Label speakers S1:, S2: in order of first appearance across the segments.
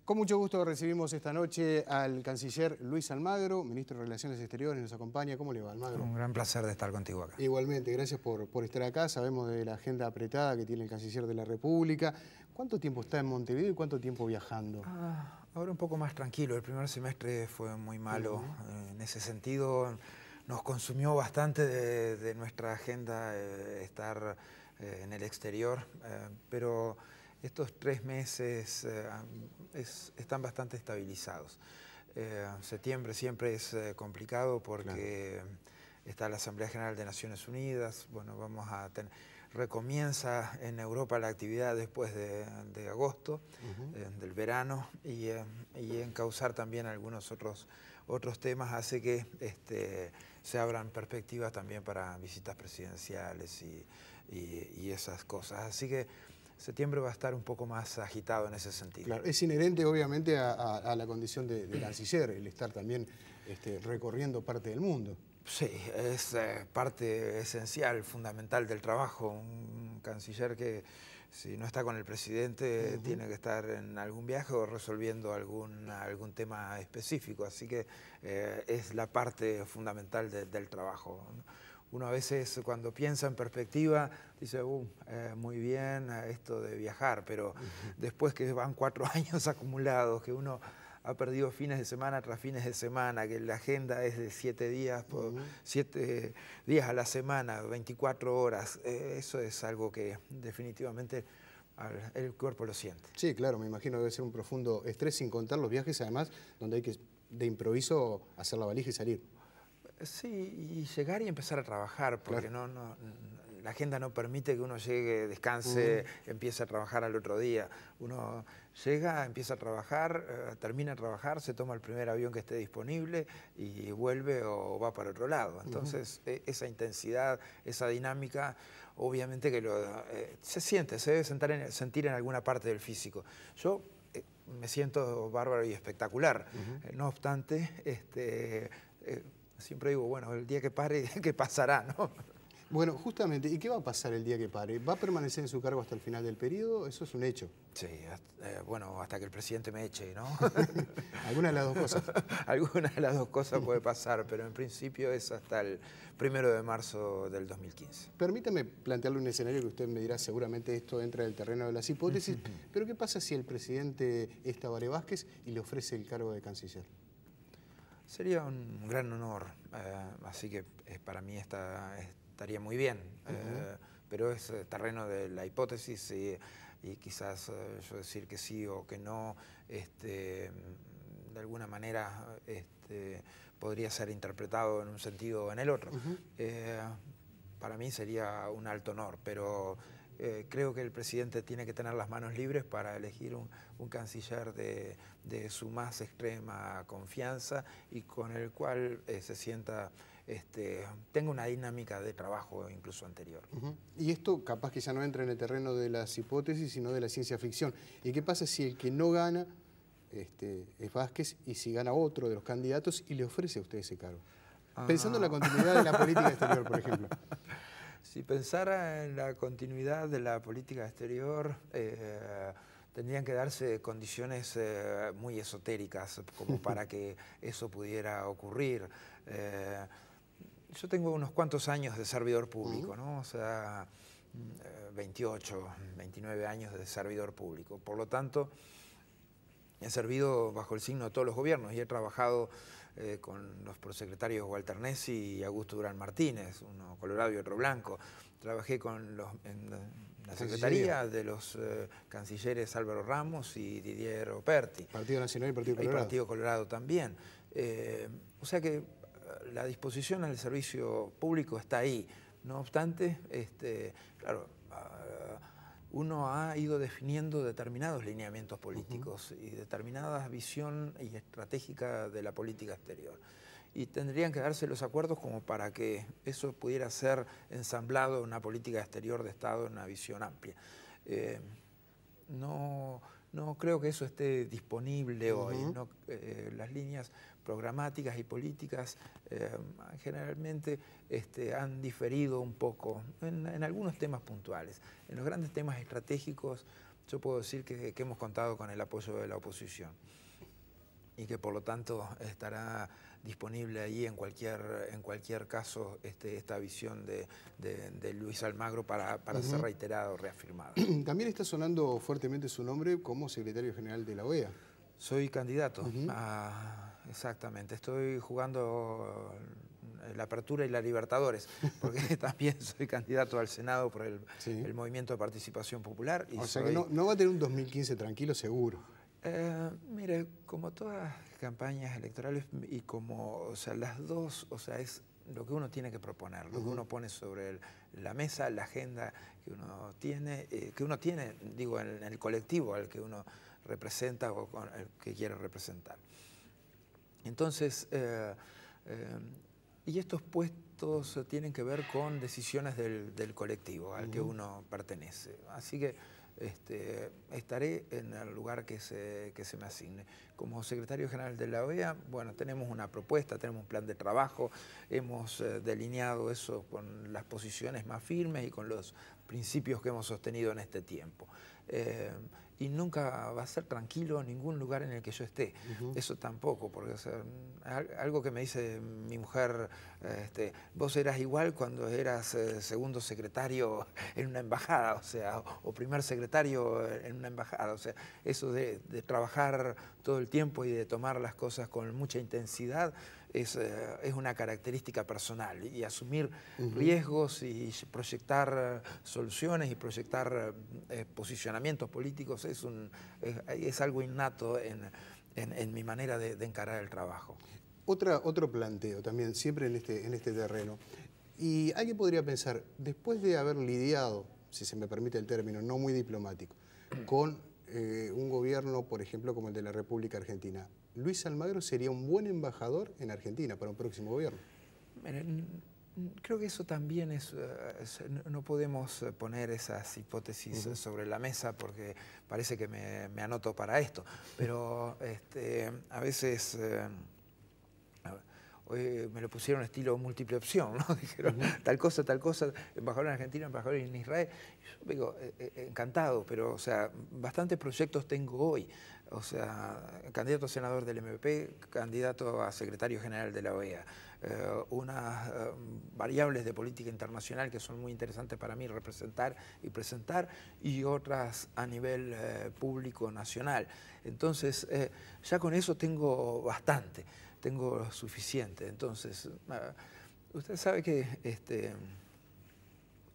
S1: Con mucho gusto recibimos esta noche al canciller Luis Almagro, ministro de Relaciones Exteriores, nos acompaña. ¿Cómo le va, Almagro?
S2: Un gran placer de estar contigo acá.
S1: Igualmente, gracias por estar acá. Sabemos de la agenda apretada que tiene el canciller de la República. ¿Cuánto tiempo está en Montevideo y cuánto tiempo viajando?
S2: Ahora un poco más tranquilo. El primer semestre fue muy malo. En ese sentido, nos consumió bastante de nuestra agenda estar en el exterior, pero estos 3 meses están bastante estabilizados. Septiembre siempre es complicado porque está la Asamblea General de Naciones Unidas. Bueno, recomienza en Europa la actividad después de agosto, del verano, y encauzar también algunos otros temas hace que se abran perspectivas también para visitas presidenciales y esas cosas. Así que septiembre va a estar un poco más agitado en ese sentido.
S1: Claro, es inherente obviamente a la condición de canciller, el estar también recorriendo parte del mundo.
S2: Sí, es parte esencial, fundamental del trabajo. Un canciller que si no está con el presidente tiene que estar en algún viaje o resolviendo algún tema específico. Así que es la parte fundamental del trabajo. Uno a veces cuando piensa en perspectiva dice, muy bien esto de viajar, pero después que van 4 años acumulados, que uno ha perdido fines de semana tras fines de semana, que la agenda es de 7 días, 7 días a la semana, 24 horas, eso es algo que definitivamente el cuerpo lo siente.
S1: Sí, claro, me imagino que debe ser un profundo estrés, sin contar los viajes además, donde hay que de improviso hacer la valija y salir.
S2: Sí, y llegar y empezar a trabajar, porque la agenda no permite que uno llegue, descanse, empiece a trabajar al otro día. Uno llega, empieza a trabajar, termina de trabajar, se toma el primer avión que esté disponible y vuelve o va para otro lado. Entonces, esa intensidad, esa dinámica, obviamente que se debe sentir en alguna parte del físico. Yo me siento bárbaro y espectacular. No obstante, siempre digo, bueno, el día que pare, ¿qué pasará, no?
S1: Bueno, justamente, ¿y qué va a pasar el día que pare? ¿Va a permanecer en su cargo hasta el final del periodo? Eso es un hecho.
S2: Sí, bueno, hasta que el presidente me eche, ¿no?
S1: Alguna de las dos cosas.
S2: Alguna de las dos cosas puede pasar, pero en principio es hasta el 1 de marzo del 2015.
S1: Permítame plantearle un escenario que usted me dirá, seguramente esto entra en el terreno de las hipótesis, pero ¿qué pasa si el presidente es Tabaré Vázquez y le ofrece el cargo de canciller? Sería
S2: un gran honor, así que para mí estaría muy bien, pero es terreno de la hipótesis y quizás yo decir que sí o que no, de alguna manera podría ser interpretado en un sentido o en el otro. Para mí sería un alto honor, pero creo que el presidente tiene que tener las manos libres para elegir un canciller de su más extrema confianza y con el cual se sienta, tenga una dinámica de trabajo incluso anterior.
S1: Y esto capaz que ya no entra en el terreno de las hipótesis, sino de la ciencia ficción. ¿Y qué pasa si el que no gana es Vázquez y si gana otro de los candidatos y le ofrece a usted ese cargo? Pensando en la continuidad de la política exterior, por ejemplo.
S2: Si pensara en la continuidad de la política exterior, tendrían que darse condiciones muy esotéricas como para que eso pudiera ocurrir. Yo tengo unos cuantos años de servidor público, ¿no? O sea, 28, 29 años de servidor público. Por lo tanto, he servido bajo el signo de todos los gobiernos y he trabajado con los prosecretarios Walter Nessi y Augusto Durán Martínez, uno colorado y otro blanco. Trabajé en la secretaría de los cancilleres Álvaro Ramos y Didier Operti.
S1: Partido Nacional y Partido Colorado.
S2: Y Partido Colorado también. O sea que la disposición al servicio público está ahí. No obstante, claro, uno ha ido definiendo determinados lineamientos políticos y determinada visión y estratégica de la política exterior. Y tendrían que darse los acuerdos como para que eso pudiera ser ensamblado en una política exterior de Estado en una visión amplia. No creo que eso esté disponible hoy. Las líneas programáticas y políticas generalmente han diferido un poco en algunos temas puntuales. En los grandes temas estratégicos yo puedo decir que hemos contado con el apoyo de la oposición y que por lo tanto estará disponible ahí en cualquier caso esta visión de Luis Almagro para ser reiterada o reafirmada.
S1: También está sonando fuertemente su nombre como secretario general de la OEA.
S2: Soy candidato, exactamente. Estoy jugando la Apertura y la Libertadores, porque también soy candidato al Senado por el Movimiento de Participación Popular.
S1: Y o sea que no va a tener un 2015 tranquilo, seguro.
S2: Mire, como todas campañas electorales y como, o sea, las dos, o sea, es lo que uno tiene que proponer, lo que uno pone sobre la mesa, la agenda que uno tiene, digo, en el colectivo al que uno representa o con el que quiere representar. Entonces, y estos puestos tienen que ver con decisiones del colectivo al que uno pertenece. Así que estaré en el lugar que se me asigne. Como secretario general de la OEA, bueno, tenemos una propuesta, tenemos un plan de trabajo, hemos delineado eso con las posiciones más firmes y con los principios que hemos sostenido en este tiempo. Y nunca va a ser tranquilo ningún lugar en el que yo esté. Eso tampoco, porque o sea, algo que me dice mi mujer, vos eras igual cuando eras segundo secretario en una embajada, o sea, o primer secretario en una embajada. O sea, eso de trabajar todo el tiempo y de tomar las cosas con mucha intensidad es una característica personal, y asumir riesgos y proyectar soluciones y proyectar posicionamientos políticos es algo innato en mi manera de encarar el trabajo.
S1: Otro planteo también, siempre en este terreno. Y alguien podría pensar, después de haber lidiado, si se me permite el término, no muy diplomático, con un gobierno, por ejemplo, como el de la República Argentina, ¿Luis Almagro sería un buen embajador en Argentina para un próximo gobierno?
S2: Miren, creo que eso también no podemos poner esas hipótesis sobre la mesa porque parece que me anoto para esto, pero a veces hoy me lo pusieron estilo múltiple opción, ¿no? Dijeron tal cosa, embajador en Argentina, embajador en Israel. Yo digo, encantado, pero o sea, bastantes proyectos tengo hoy. O sea, candidato a senador del MP, candidato a secretario general de la OEA. Unas variables de política internacional que son muy interesantes para mí representar y presentar, y otras a nivel público nacional. Entonces, ya con eso tengo bastante, tengo suficiente. Entonces, usted sabe que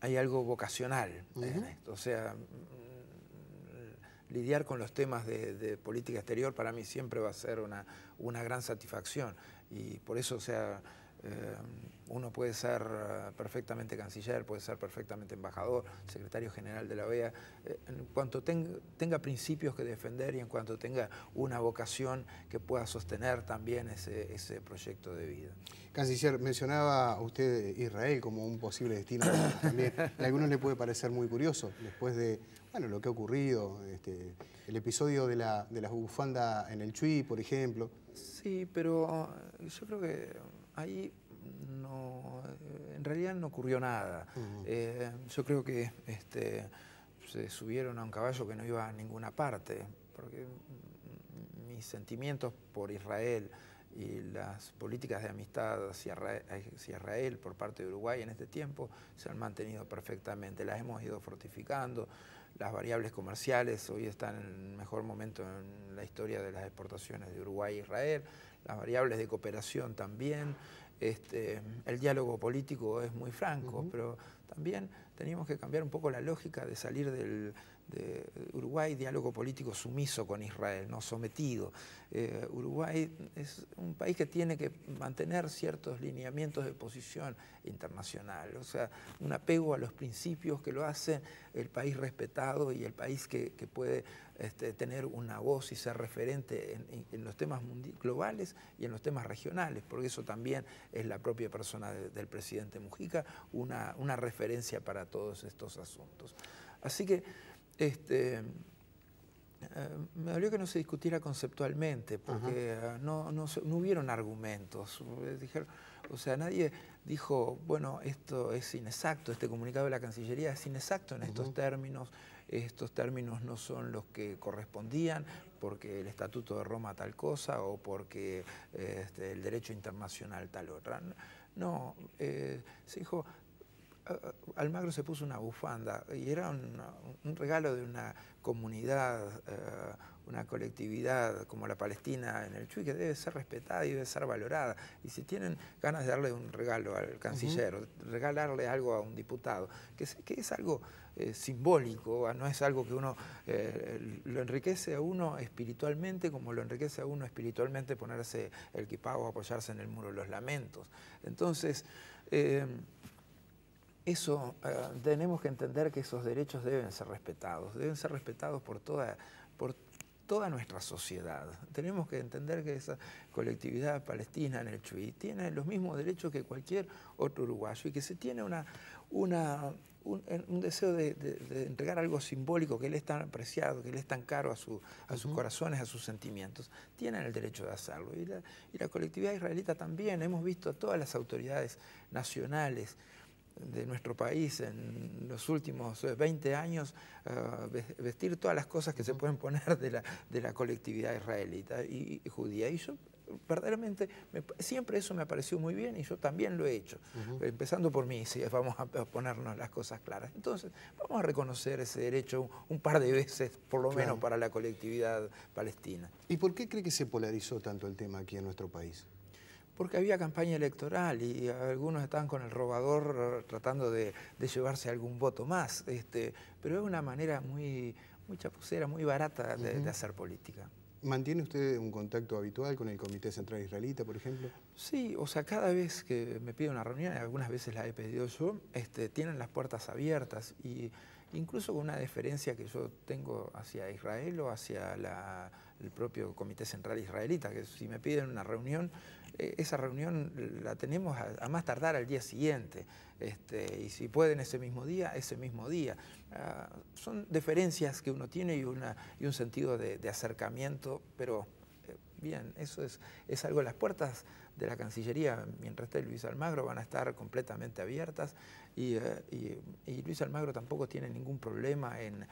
S2: hay algo vocacional en esto. O sea, lidiar con los temas de política exterior para mí siempre va a ser una gran satisfacción, y por eso, o sea, uno puede ser perfectamente canciller, puede ser perfectamente embajador, secretario general de la OEA, en cuanto tenga principios que defender y en cuanto tenga una vocación que pueda sostener también ese proyecto de vida.
S1: Canciller, mencionaba usted Israel como un posible destino también. A algunos le puede parecer muy curioso, después de lo que ha ocurrido, el episodio de la bufanda en el Chuy, por ejemplo.
S2: Sí, pero yo creo que ahí en realidad no ocurrió nada. Yo creo que se subieron a un caballo que no iba a ninguna parte, porque mis sentimientos por Israel y las políticas de amistad hacia Israel por parte de Uruguay en este tiempo se han mantenido perfectamente. Las hemos ido fortificando. Las variables comerciales hoy están en el mejor momento en la historia de las exportaciones de Uruguay a Israel. Las variables de cooperación también. El diálogo político es muy franco, pero también teníamos que cambiar un poco la lógica de salir de Uruguay, diálogo político sumiso con Israel, no sometido. Uruguay es un país que tiene que mantener ciertos lineamientos de posición internacional, o sea, un apego a los principios que lo hace el país respetado y el país que puede tener una voz y ser referente en los temas globales y en los temas regionales, porque eso también es la propia persona del presidente Mujica, una referencia para todos estos asuntos. Así que me dolió que no se discutiera conceptualmente, porque no hubieron argumentos. Dijeron, o sea, nadie dijo, bueno, esto es inexacto, este comunicado de la Cancillería es inexacto en estos términos, estos términos no son los que correspondían porque el Estatuto de Roma tal cosa o porque el derecho internacional tal otra. No, se dijo, Almagro se puso una bufanda y era un regalo de una comunidad, una colectividad como la Palestina en el Chuy, que debe ser respetada y debe ser valorada. Y si tienen ganas de darle un regalo al canciller, o regalarle algo a un diputado, que es algo simbólico, no es algo que uno lo enriquece a uno espiritualmente, como lo enriquece a uno espiritualmente ponerse el kipá o apoyarse en el muro de los lamentos. Entonces, tenemos que entender que esos derechos deben ser respetados por toda nuestra sociedad. Tenemos que entender que esa colectividad palestina en el Chuy tiene los mismos derechos que cualquier otro uruguayo y que se tiene un deseo de entregar algo simbólico que le es tan apreciado, que le es tan caro a sus corazones, a sus sentimientos. Tienen el derecho de hacerlo. Y la colectividad israelita también. Hemos visto a todas las autoridades nacionales de nuestro país en los últimos 20 años vestir todas las cosas que se pueden poner de la colectividad israelita y judía. Y yo verdaderamente siempre eso me pareció muy bien y yo también lo he hecho, empezando por mí, si vamos a ponernos las cosas claras. Entonces vamos a reconocer ese derecho un par de veces, por lo menos para la colectividad palestina.
S1: ¿Y por qué cree que se polarizó tanto el tema aquí en nuestro país?
S2: Porque había campaña electoral y algunos estaban con el robador tratando de llevarse algún voto más. Pero es una manera muy chapucera, muy barata de hacer política.
S1: ¿Mantiene usted un contacto habitual con el Comité Central Israelita, por ejemplo?
S2: Sí, o sea, cada vez que me pide una reunión, y algunas veces la he pedido yo, tienen las puertas abiertas y incluso con una deferencia que yo tengo hacia Israel o hacia el propio Comité Central Israelita, que si me piden una reunión, esa reunión la tenemos a más tardar al día siguiente, y si pueden ese mismo día, ese mismo día. Son deferencias que uno tiene y un sentido de acercamiento, pero bien, eso es algo. Las puertas de la Cancillería, mientras esté Luis Almagro, van a estar completamente abiertas y Luis Almagro tampoco tiene ningún problema en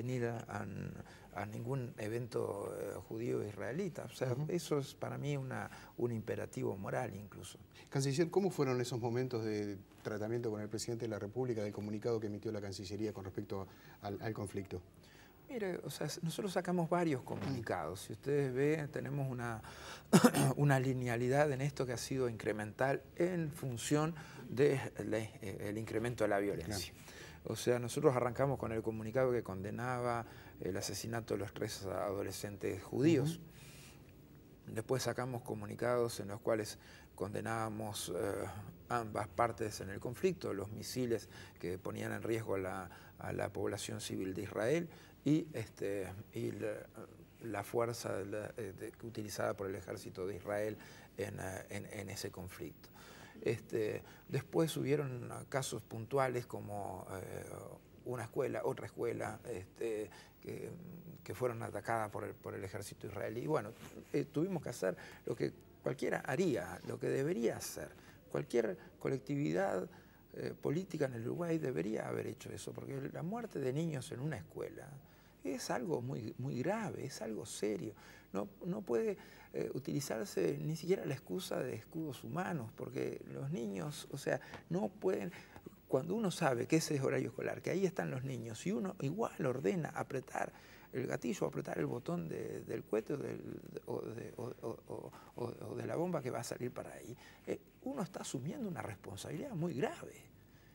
S2: ir a ningún evento judío israelita. O sea, eso es para mí un imperativo moral incluso.
S1: Canciller, ¿cómo fueron esos momentos de tratamiento con el presidente de la República, del comunicado que emitió la Cancillería con respecto al conflicto?
S2: Mire, o sea, nosotros sacamos varios comunicados. Si ustedes ven, tenemos una linealidad en esto que ha sido incremental en función del incremento de la violencia. Claro. O sea, nosotros arrancamos con el comunicado que condenaba el asesinato de los 3 adolescentes judíos. Después sacamos comunicados en los cuales condenábamos ambas partes en el conflicto, los misiles que ponían en riesgo a la población civil de Israel y la fuerza utilizada por el ejército de Israel en ese conflicto. Después hubieron casos puntuales como una escuela, otra escuela, que fueron atacadas por el ejército israelí. Y bueno, tuvimos que hacer lo que cualquiera haría, lo que debería hacer. Cualquier colectividad política en el Uruguay debería haber hecho eso, porque la muerte de niños en una escuela es algo muy grave, es algo serio. No puede utilizarse ni siquiera la excusa de escudos humanos, porque los niños, o sea, no pueden. Cuando uno sabe que ese es horario escolar, que ahí están los niños, y uno igual ordena apretar el gatillo, apretar el botón del cohete o de la bomba que va a salir para ahí, uno está asumiendo una responsabilidad muy grave.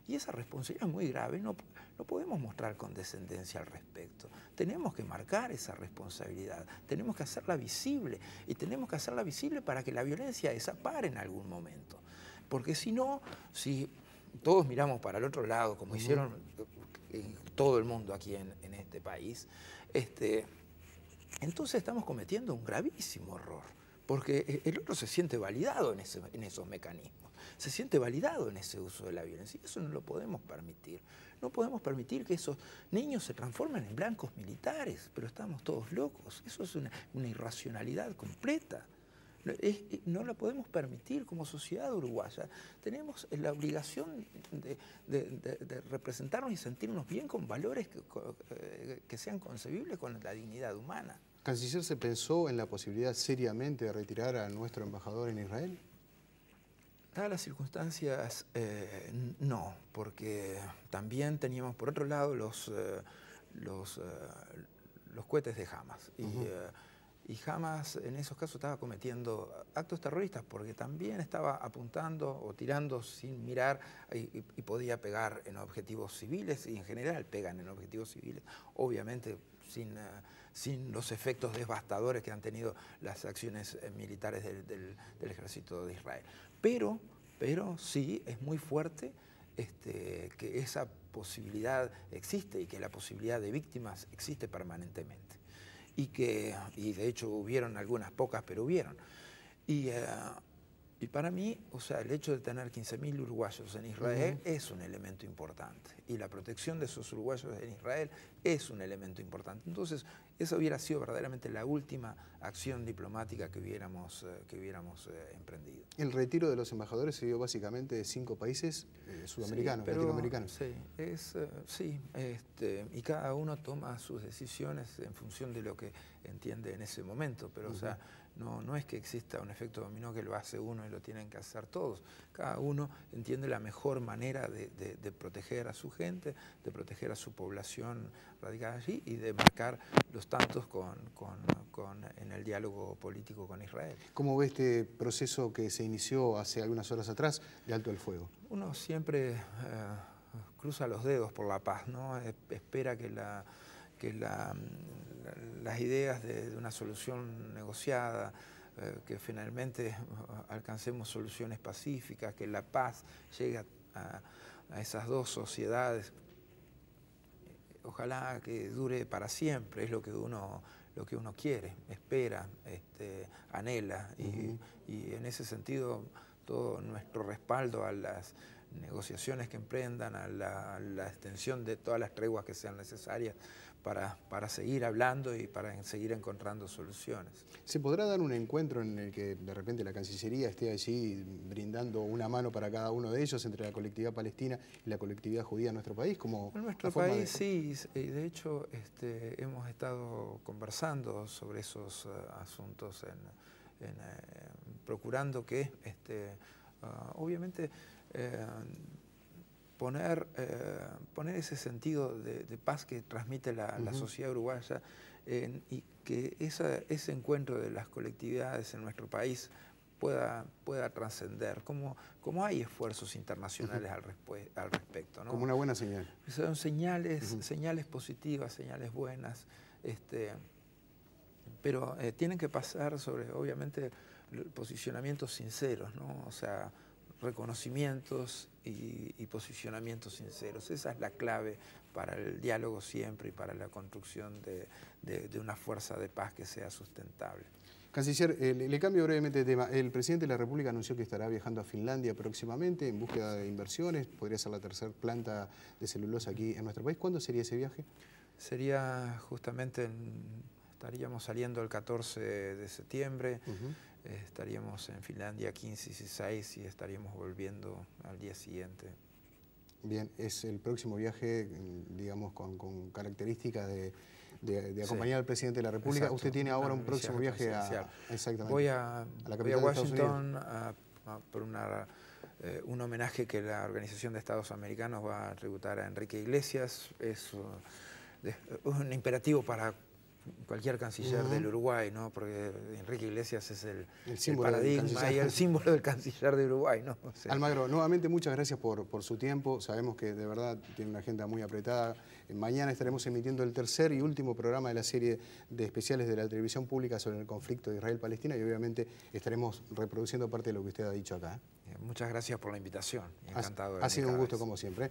S2: Y esa responsabilidad muy grave no podemos mostrar condescendencia al respecto. Tenemos que marcar esa responsabilidad, tenemos que hacerla visible, y tenemos que hacerla visible para que la violencia desapare en algún momento. Porque si no, si todos miramos para el otro lado, como hicieron todo el mundo aquí en este país, entonces estamos cometiendo un gravísimo error, porque el otro se siente validado en esos mecanismos, se siente validado en ese uso de la violencia, y eso no lo podemos permitir. No podemos permitir que esos niños se transformen en blancos militares, pero estamos todos locos. Eso es una irracionalidad completa. No lo podemos permitir como sociedad uruguaya. Tenemos la obligación de representarnos y sentirnos bien con valores que sean concebibles con la dignidad humana.
S1: ¿Canciller, se pensó en la posibilidad seriamente de retirar a nuestro embajador en Israel?
S2: Dadas las circunstancias, no, porque también teníamos por otro lado los cohetes de Hamas. Y Hamas en esos casos estaba cometiendo actos terroristas porque también estaba apuntando o tirando sin mirar y podía pegar en objetivos civiles, y en general pegan en objetivos civiles, obviamente sin los efectos devastadores que han tenido las acciones militares del ejército de Israel. Pero sí es muy fuerte que esa posibilidad existe y que la posibilidad de víctimas existe permanentemente. Y de hecho hubieron algunas pocas, pero hubieron. Y para mí, o sea, el hecho de tener 15.000 uruguayos en Israel es un elemento importante. Y la protección de esos uruguayos en Israel es un elemento importante. Entonces, esa hubiera sido verdaderamente la última acción diplomática que hubiéramos emprendido.
S1: El retiro de los embajadores se dio básicamente de 5 países sudamericanos, latinoamericanos.
S2: Sí, y cada uno toma sus decisiones en función de lo que entiende en ese momento, pero o sea, no es que exista un efecto dominó que lo hace uno y lo tienen que hacer todos. Cada uno entiende la mejor manera de proteger a su gente, de proteger a su población radicada allí y de marcar los tantos en el diálogo político con Israel.
S1: ¿Cómo ve este proceso que se inició hace algunas horas atrás de alto el fuego?
S2: Uno siempre cruza los dedos por la paz, ¿no? Espera que las ideas de una solución negociada, que finalmente alcancemos soluciones pacíficas, que la paz llegue a esas dos sociedades. Ojalá que dure para siempre, es lo que uno quiere, espera, anhela, y en ese sentido todo nuestro respaldo a las negociaciones que emprendan, a la extensión de todas las treguas que sean necesarias para seguir hablando y para seguir encontrando soluciones.
S1: ¿Se podrá dar un encuentro en el que de repente la Cancillería esté allí brindando una mano para cada uno de ellos entre la colectividad palestina y la colectividad judía en nuestro país?
S2: En nuestro país sí, y de hecho hemos estado conversando sobre esos asuntos, procurando que obviamente poner ese sentido de paz que transmite la sociedad uruguaya, y que ese encuentro de las colectividades en nuestro país pueda trascender, como hay esfuerzos internacionales al respecto, ¿no?
S1: Como una buena señal.
S2: Son señales positivas, señales buenas, pero tienen que pasar sobre, obviamente, posicionamientos sinceros, ¿no? O sea, reconocimientos y posicionamientos sinceros. Esa es la clave para el diálogo siempre y para la construcción de una fuerza de paz que sea sustentable.
S1: Canciller, le cambio brevemente de tema. El presidente de la República anunció que estará viajando a Finlandia próximamente en búsqueda de inversiones. Podría ser la tercera planta de celulosa aquí en nuestro país. ¿Cuándo sería ese viaje?
S2: Sería justamente, estaríamos saliendo el 14 de septiembre. Estaríamos en Finlandia 15 y 16 y estaríamos volviendo al día siguiente.
S1: Bien, es el próximo viaje, digamos, con características de acompañar al presidente de la República. Exacto. Usted tiene ahora un próximo viaje exactamente.
S2: Voy a Washington por un homenaje que la Organización de Estados Americanos va a tributar a Enrique Iglesias. Es un imperativo para cualquier canciller del Uruguay, ¿no? Porque Enrique Iglesias es el paradigma y el símbolo del canciller de Uruguay, ¿no? O sea,
S1: Almagro, nuevamente muchas gracias por su tiempo. Sabemos que de verdad tiene una agenda muy apretada. Mañana estaremos emitiendo el tercer y último programa de la serie de especiales de la televisión pública sobre el conflicto de Israel-Palestina y obviamente estaremos reproduciendo parte de lo que usted ha dicho acá.
S2: Muchas gracias por la invitación. Encantado.
S1: Ha sido un gusto como siempre.